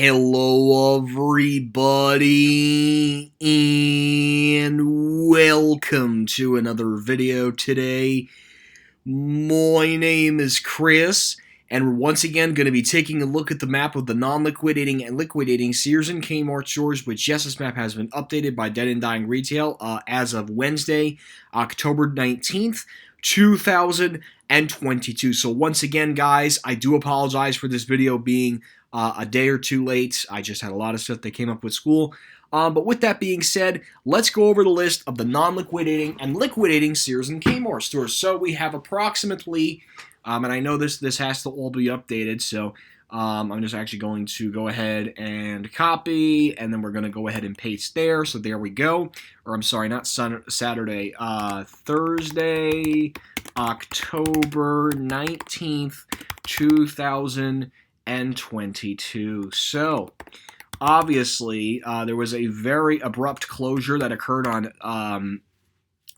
Hello, everybody, and welcome to another video today. My name is Chris, and we're once again going to be taking a look at the map of the non-liquidating and liquidating Sears and Kmart stores, which yes, this map has been updated by Dead and Dying Retail as of Wednesday, October 19th, 2022. So once again, guys, I do apologize for this video being a day or two late. I just had a lot of stuff that came up with school. But with that being said, let's go over the list of the non-liquidating and liquidating Sears and Kmart stores. So we have approximately, and I know this has to all be updated, so I'm just actually going to go ahead and copy, and then we're going to go ahead and paste there. So there we go. Or I'm sorry, not Saturday, Thursday, October 19th, 2022. So obviously, there was a very abrupt closure that occurred on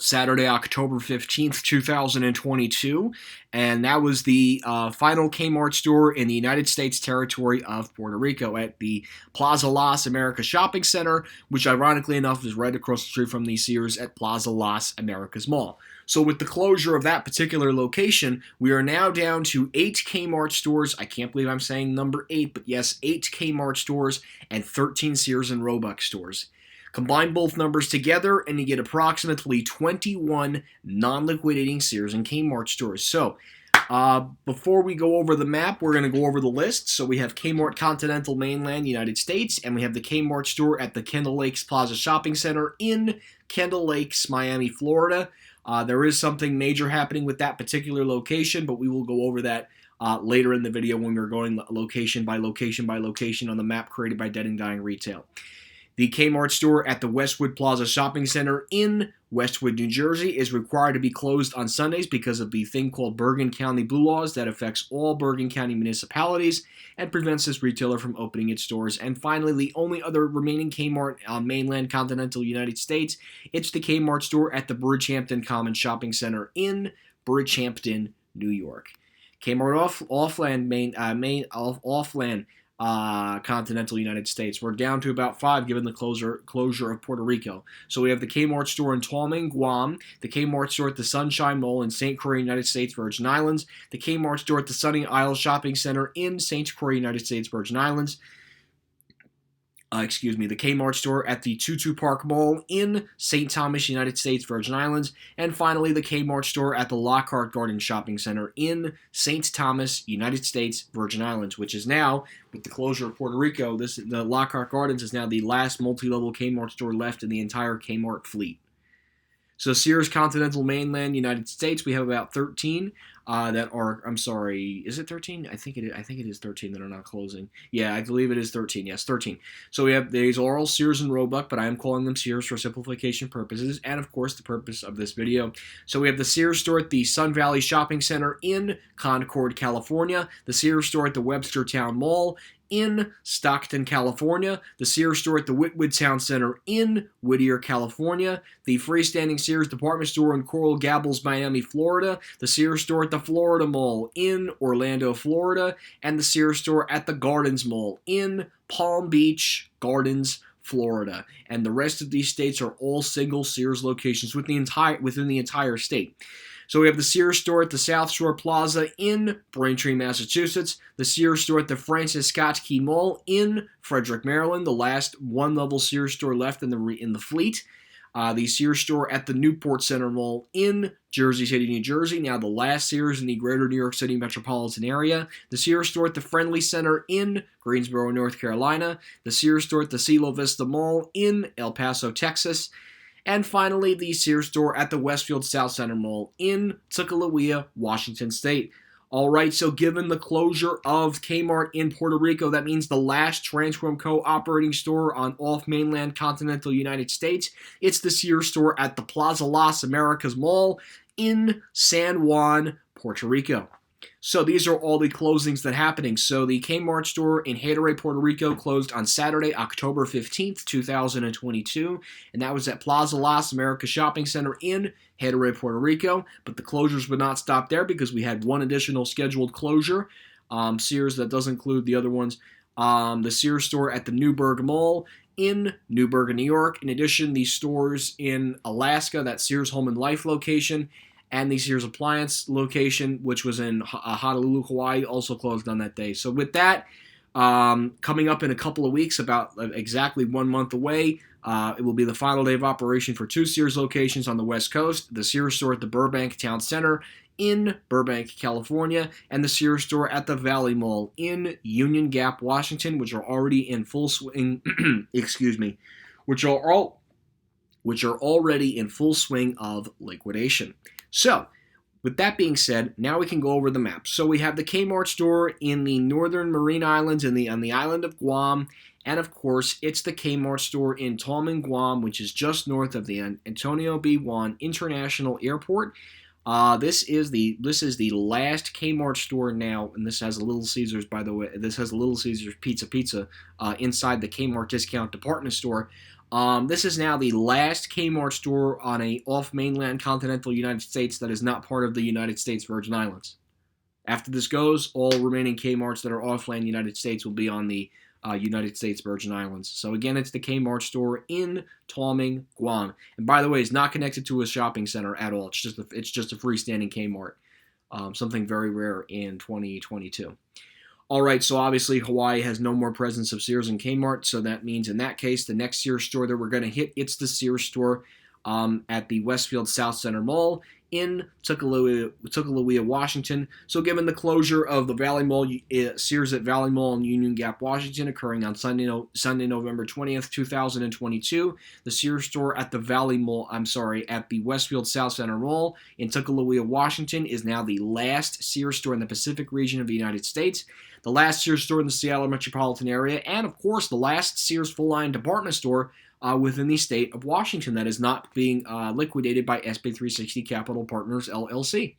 Saturday, October 15th, 2022, and that was the final Kmart store in the United States territory of Puerto Rico at the Plaza Las Americas Shopping Center, which ironically enough is right across the street from the Sears at Plaza Las Americas Mall. So with the closure of that particular location, we are now down to 8 Kmart stores. I can't believe I'm saying number 8, but yes, 8 Kmart stores and 13 Sears and Roebuck stores. Combine both numbers together and you get approximately 21 non-liquidating Sears and Kmart stores. So, before we go over the map, we're going to go over the list. So we have Kmart Continental Mainland, United States, and we have the Kmart store at the Kendall Lakes Plaza Shopping Center in Kendall Lakes, Miami, Florida. There is something major happening with that particular location, but we will go over that later in the video when we're going location by location by location on the map created by Dead and Dying Retail. The Kmart store at the Westwood Plaza Shopping Center in Westwood, New Jersey is required to be closed on Sundays because of the thing called Bergen County Blue Laws that affects all Bergen County municipalities and prevents this retailer from opening its doors. And finally, the only other remaining Kmart mainland continental United States, it's the Kmart store at the Bridgehampton Common Shopping Center in Bridgehampton, New York. Kmart offland continental United States. We're down to about 5 given the closure of Puerto Rico. So we have the Kmart store in Tuolumne, Guam, the Kmart store at the Sunshine Mall in St. Croix, United States, Virgin Islands, the Kmart store at the Sunny Isle Shopping Center in St. Croix, United States, Virgin Islands, the Kmart store at the Tutu Park Mall in St. Thomas, United States, Virgin Islands, and finally the Kmart store at the Lockhart Garden Shopping Center in St. Thomas, United States, Virgin Islands, which is now, with the closure of Puerto Rico, the Lockhart Gardens is now the last multi-level Kmart store left in the entire Kmart fleet. So Sears Continental Mainland, United States, we have about 13 that are, I'm sorry, is it 13? I think it is 13 that are not closing. Yeah, I believe it is 13. Yes, 13. So we have, these are all Sears and Roebuck, but I am calling them Sears for simplification purposes and, of course, the purpose of this video. So we have the Sears store at the Sun Valley Shopping Center in Concord, California, the Sears store at the Webster Town Mall in Stockton, California, the Sears store at the Whitwood Town Center in Whittier, California, the freestanding Sears department store in Coral Gables, Miami, Florida, the Sears store at the Florida Mall in Orlando, Florida, and the Sears store at the Gardens Mall in Palm Beach Gardens, Florida. And the rest of these states are all single Sears locations within the entire state. So we have the Sears store at the South Shore Plaza in Braintree, Massachusetts, the Sears store at the Francis Scott Key Mall in Frederick, Maryland, the last one-level Sears store left in the fleet, the Sears store at the Newport Center Mall in Jersey City, New Jersey, now the last Sears in the greater New York City metropolitan area, the Sears store at the Friendly Center in Greensboro, North Carolina, the Sears store at the Cielo Vista Mall in El Paso, Texas, and finally, the Sears store at the Westfield South Center Mall in Tucalawea, Washington State. All right, so given the closure of Kmart in Puerto Rico, that means the last Transcom Co. operating store on off-mainland continental United States, it's the Sears store at the Plaza Las Americas Mall in San Juan, Puerto Rico. So these are all the closings that are happening. So the Kmart store in Haterade, Puerto Rico closed on Saturday, October 15th, 2022, and that was at Plaza Las Americas Shopping Center in Haterade, Puerto Rico. But the closures would not stop there because we had one additional scheduled closure. Sears, that does include the other ones, the Sears store at the Newburgh Mall in Newburgh, New York. In addition, the stores in Alaska, that Sears Home and Life location, and the Sears Appliance location, which was in Honolulu, Hawaii, also closed on that day. So with that, coming up in a couple of weeks, about exactly 1 month away, it will be the final day of operation for 2 Sears locations on the West Coast, the Sears store at the Burbank Town Center in Burbank, California, and the Sears store at the Valley Mall in Union Gap, Washington, which are already in full swing, excuse me, which are already in full swing of liquidation. So, with that being said, now we can go over the map. So we have the Kmart store in the northern Marine Islands on the island of Guam, and of course, it's the Kmart store in Tolman, Guam, which is just north of the Antonio B. Juan International Airport. This is the last Kmart store now, and this has a Little Caesars, by the way. This has a Little Caesars Pizza inside the Kmart discount department store. This is now the last Kmart store on a off-mainland continental United States that is not part of the United States Virgin Islands. After this goes, all remaining Kmarts that are off-land United States will be on the United States Virgin Islands. So again, it's the Kmart store in Tolman, Guam. And by the way, it's not connected to a shopping center at all. It's just a freestanding Kmart. Something very rare in 2022. All right, so obviously Hawaii has no more presence of Sears and Kmart, so that means in that case, the next Sears store that we're going to hit, it's the Sears store at the Westfield South Center Mall in Tukwila, Washington. So given the closure of the Valley Mall, Sears at Valley Mall in Union Gap, Washington, occurring on Sunday, November 20th, 2022, the Sears store at the at the Westfield South Center Mall in Tukwila, Washington, is now the last Sears store in the Pacific region of the United States, the last Sears store in the Seattle metropolitan area, and of course the last Sears full-line department store within the state of Washington that is not being liquidated by SB 360 Capital Partners, LLC.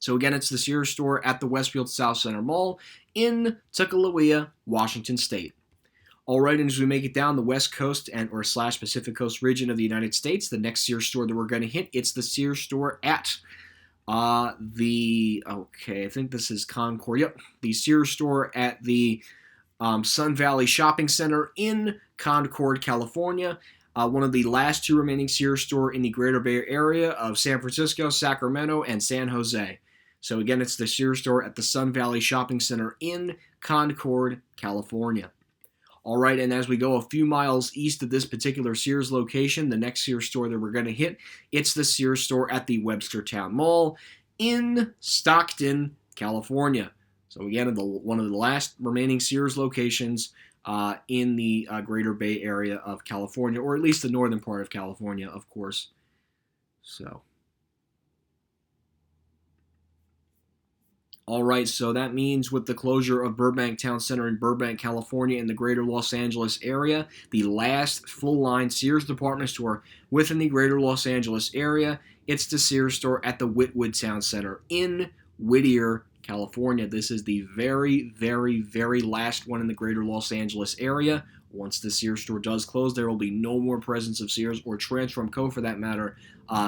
So again, it's the Sears store at the Westfield South Center Mall in Tukwila, Washington State. All right, and as we make it down the West Coast or Pacific Coast region of the United States, the next Sears store that we're going to hit, it's the Sears store at I think this is Concord. Yep, the Sears store at the Sun Valley Shopping Center in Concord, California. One of the last 2 remaining Sears store in the Greater Bay Area of San Francisco, Sacramento, and San Jose. So again, it's the Sears store at the Sun Valley Shopping Center in Concord, California. All right, and as we go a few miles east of this particular Sears location, the next Sears store that we're going to hit, it's the Sears store at the Webstertown Mall in Stockton, California. So again, one of the last remaining Sears locations in the Greater Bay Area of California, or at least the northern part of California, of course. So, all right, so that means with the closure of Burbank Town Center in Burbank, California, in the greater Los Angeles area, the last full-line Sears department store within the greater Los Angeles area, it's the Sears store at the Whitwood Town Center in Whittier, California. This is the very, very, very last one in the greater Los Angeles area. Once the Sears store does close, there will be no more presence of Sears or Transform Co. for that matter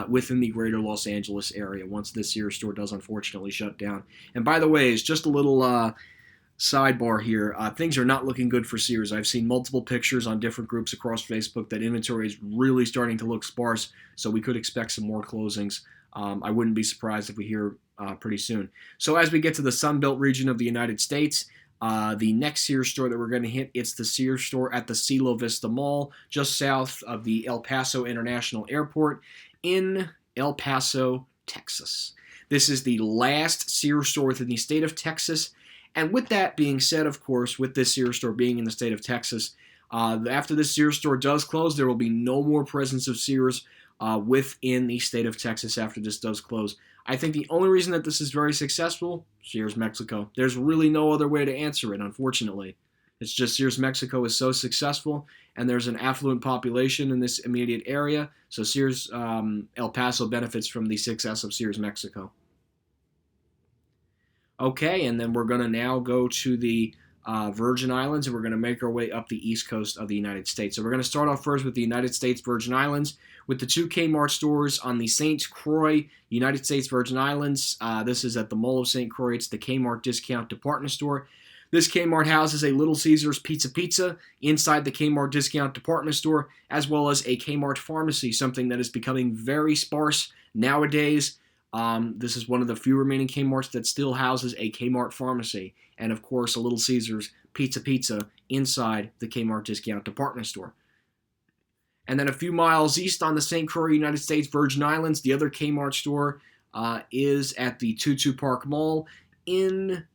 within the greater Los Angeles area once the Sears store does unfortunately shut down. And by the way, it's just a little sidebar here. Things are not looking good for Sears. I've seen multiple pictures on different groups across Facebook that inventory is really starting to look sparse, so we could expect some more closings. I wouldn't be surprised if we hear pretty soon. So as we get to the Sunbelt region of the United States, the next Sears store that we're going to hit, it's the Sears store at the Cielo Vista Mall, just south of the El Paso International Airport in El Paso, Texas. This is the last Sears store within the state of Texas. And with that being said, of course, with this Sears store being in the state of Texas, after this Sears store does close, there will be no more presence of Sears within the state of Texas after this does close. I think the only reason that this is very successful, Sears Mexico. There's really no other way to answer it, unfortunately. It's just Sears Mexico is so successful, and there's an affluent population in this immediate area, so Sears El Paso benefits from the success of Sears Mexico. Okay, and then we're going to now go to the Virgin Islands, and we're going to make our way up the east coast of the United States. So we're going to start off first with the United States Virgin Islands, with the 2 Kmart stores on the St. Croix, United States Virgin Islands. This is at the Mall of St. Croix. It's the Kmart discount department store. This Kmart houses a Little Caesars Pizza inside the Kmart discount department store, as well as a Kmart pharmacy, something that is becoming very sparse nowadays. This is one of the few remaining Kmarts that still houses a Kmart pharmacy, and of course a Little Caesars Pizza inside the Kmart discount department store. And then a few miles east on the St. Croix, United States Virgin Islands, the other Kmart store is at the Tutu Park Mall in,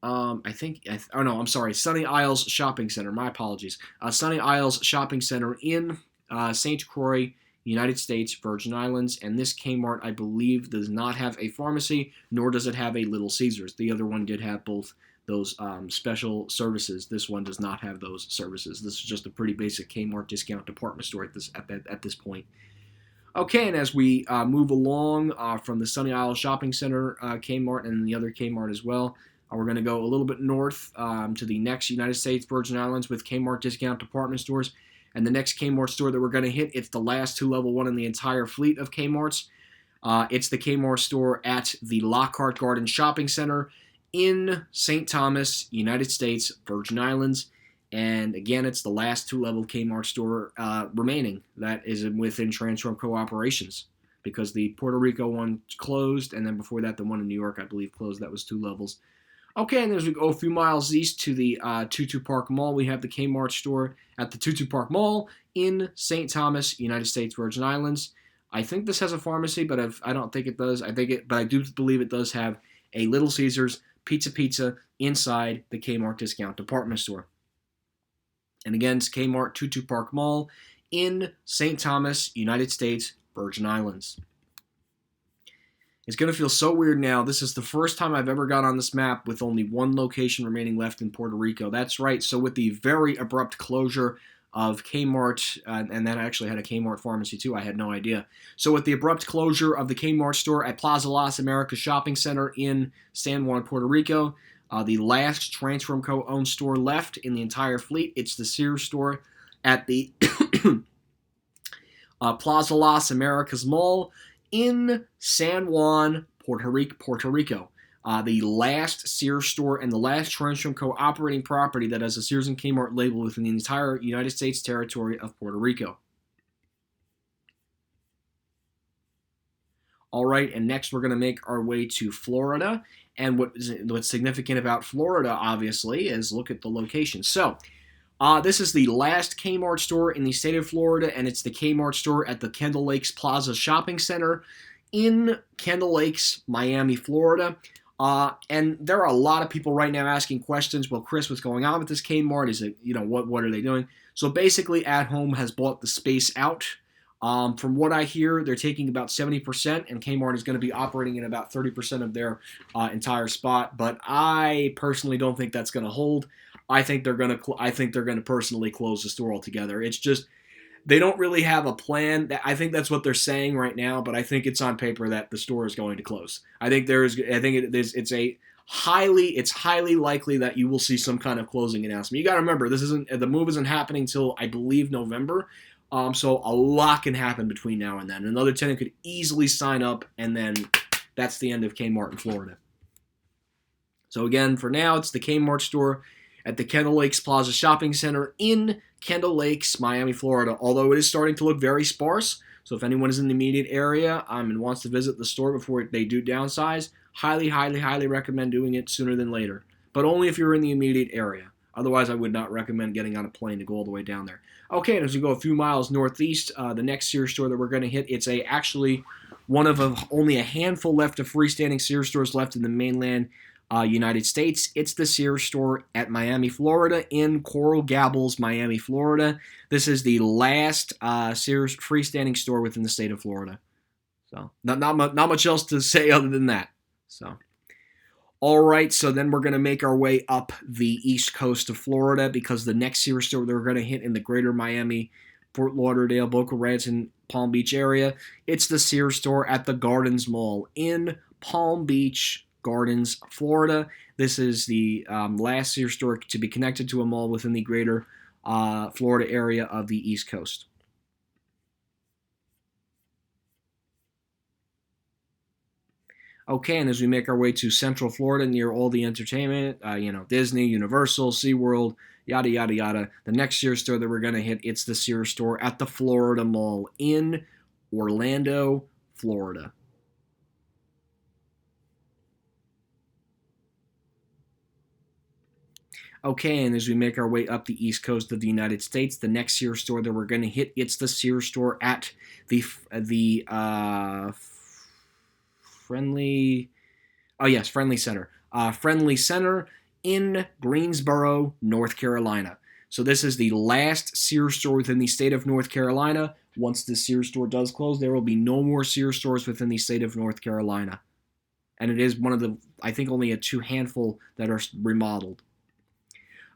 Sunny Isles Shopping Center. My apologies. Sunny Isles Shopping Center in St. Croix, United States Virgin Islands. And this Kmart, I believe, does not have a pharmacy, nor does it have a Little Caesars. The other one did have both those special services. This one does not have those services. This is just a pretty basic Kmart discount department store at this point. Okay, and as we move along from the Sunny Isles Shopping Center Kmart and the other Kmart as well, we're going to go a little bit north to the next United States Virgin Islands with Kmart discount department stores. And the next Kmart store that we're going to hit, it's the last 2 level 1 in the entire fleet of Kmarts. It's the Kmart store at the Lockhart Garden Shopping Center in St. Thomas, United States Virgin Islands. And again, it's the last 2 level Kmart store remaining that is within Transform Co-operations, because the Puerto Rico one closed, and then before that, the one in New York, I believe, closed. That was 2 levels. Okay, and as we go a few miles east to the Tutu Park Mall, we have the Kmart store at the Tutu Park Mall in St. Thomas, United States Virgin Islands. I think this has a pharmacy, but I don't think it does. But I do believe it does have a Little Caesars Pizza inside the Kmart discount department store. And again, it's Kmart Tutu Park Mall in St. Thomas, United States Virgin Islands. It's going to feel so weird now. This is the first time I've ever got on this map with only 1 location remaining left in Puerto Rico. That's right. So with the very abrupt closure of Kmart, and that actually had a Kmart pharmacy too, I had no idea. So with the abrupt closure of the Kmart store at Plaza Las Americas Shopping Center in San Juan, Puerto Rico, the last Transform Co-owned store left in the entire fleet, it's the Sears store at the Plaza Las Americas Mall in San Juan, Puerto Rico. The last Sears store and the last Transform Co. operating property that has a Sears and Kmart label within the entire United States territory of Puerto Rico. All right, and next we're going to make our way to Florida. And what's significant about Florida, obviously, is look at the location. So, this is the last Kmart store in the state of Florida, and it's the Kmart store at the Kendall Lakes Plaza Shopping Center in Kendall Lakes, Miami, Florida. And there are a lot of people right now asking questions. Well, Chris, what's going on with this Kmart? Is it, what are they doing? So basically, At Home has bought the space out. From what I hear, they're taking about 70%, and Kmart is going to be operating in about 30% of their entire spot. But I personally don't think that's going to hold. I think they're going to personally close the store altogether. It's just they don't really have a plan. I think that's what they're saying right now, but I think it's on paper that the store is going to close. It's highly likely that you will see some kind of closing announcement. You got to remember, the move isn't happening till I believe November. So a lot can happen between now and then. Another tenant could easily sign up, and then that's the end of Kmart in Florida. So again, for now, it's the Kmart store at the Kendall Lakes Plaza Shopping Center in Kendall Lakes, Miami, Florida, although it is starting to look very sparse. So if anyone is in the immediate area and wants to visit the store before they do downsize, highly recommend doing it sooner than later. But only if you're in the immediate area. Otherwise, I would not recommend getting on a plane to go all the way down there. Okay, and as we go a few miles northeast, the next Sears store that we're going to hit, it's actually one of only a handful left of freestanding Sears stores left in the mainland United States. It's the Sears store at Miami, Florida, in Coral Gables, Miami, Florida. This is the last Sears freestanding store within the state of Florida. So not much else to say other than that. So. All right, so then we're going to make our way up the east coast of Florida, because the next Sears store that we're going to hit in the greater Miami, Fort Lauderdale, Boca Raton, Palm Beach area, it's the Sears store at the Gardens Mall in Palm Beach, Gardens, Florida. This is the last Sears store to be connected to a mall within the greater Florida area of the East Coast. Okay, and as we make our way to Central Florida near all the entertainment, Disney, Universal, SeaWorld, yada, yada, yada, the next Sears store that we're going to hit, it's the Sears store at the Florida Mall in Orlando, Florida. Okay, and as we make our way up the east coast of the United States, the next Sears store that we're going to hit, it's the Sears store at the Friendly Center. Friendly Center in Greensboro, North Carolina. So this is the last Sears store within the state of North Carolina. Once the Sears store does close, there will be no more Sears stores within the state of North Carolina. And it is one of the, I think, only a handful that are remodeled.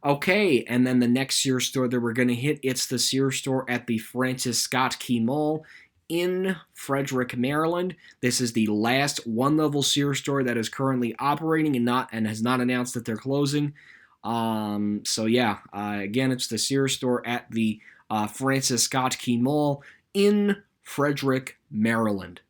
Okay, and then the next Sears store that we're going to hit, it's the Sears store at the Francis Scott Key Mall in Frederick, Maryland. This is the last one-level Sears store that is currently operating and has not announced that they're closing. Again, it's the Sears store at the Francis Scott Key Mall in Frederick, Maryland.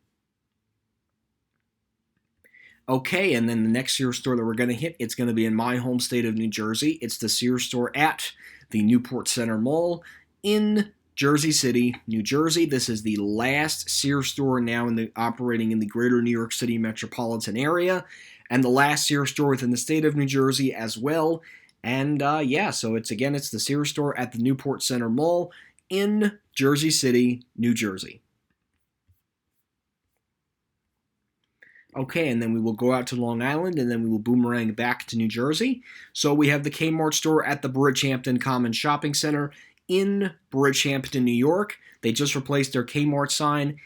Okay, and then the next Sears store that we're going to hit, it's going to be in my home state of New Jersey. It's the Sears store at the Newport Center Mall in Jersey City, New Jersey. This is the last Sears store now operating in the greater New York City metropolitan area, and the last Sears store within the state of New Jersey as well. And so it's the Sears store at the Newport Center Mall in Jersey City, New Jersey. Okay, and then we will go out to Long Island, and then we will boomerang back to New Jersey. So we have the Kmart store at the Bridgehampton Common Shopping Center in Bridgehampton, New York. They just replaced their Kmart sign.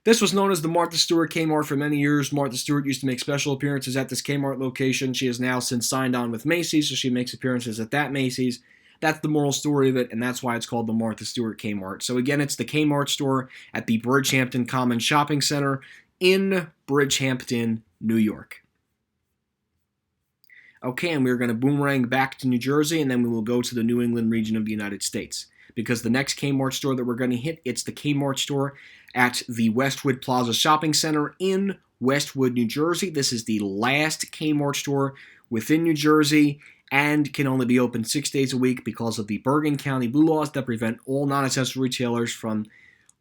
This was known as the Martha Stewart Kmart for many years. Martha Stewart used to make special appearances at this Kmart location. She has now since signed on with Macy's, so she makes appearances at that Macy's. That's the moral story of it, and that's why it's called the Martha Stewart Kmart. So again, it's the Kmart store at the Bridgehampton Common Shopping Center in Bridgehampton, New York. Okay, and we're going to boomerang back to New Jersey, and then we will go to the New England region of the United States. Because the next Kmart store that we're going to hit, it's the Kmart store at the Westwood Plaza Shopping Center in Westwood, New Jersey. This is the last Kmart store within New Jersey and can only be open 6 days a week because of the Bergen County Blue laws that prevent all non-essential retailers from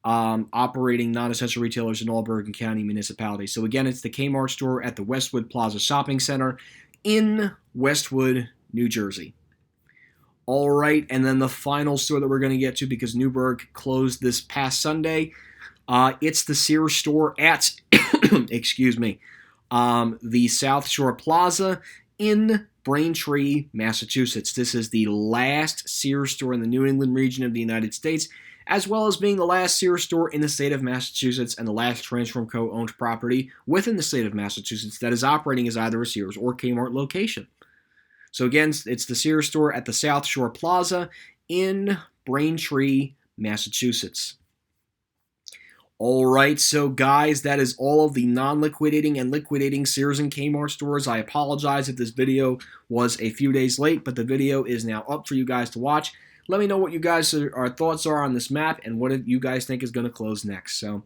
operating non-essential retailers in all Bergen County municipalities. So again, it's the Kmart store at the Westwood Plaza Shopping Center in Westwood, New Jersey. All right, and then the final store that we're going to get to, because Newburgh closed this past Sunday, it's the Sears store at, the South Shore Plaza in Braintree, Massachusetts. This is the last Sears store in the New England region of the United States, as well as being the last Sears store in the state of Massachusetts and the last Transform Co-owned property within the state of Massachusetts that is operating as either a Sears or Kmart location. So again, it's the Sears store at the South Shore Plaza in Braintree, Massachusetts. All right, so guys, that is all of the non-liquidating and liquidating Sears and Kmart stores. I apologize if this video was a few days late, but the video is now up for you guys to watch. Let me know what you guys' thoughts are on this map and what you guys think is going to close next. So,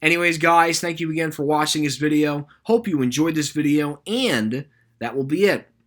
anyways, guys, thank you again for watching this video. Hope you enjoyed this video, and that will be it.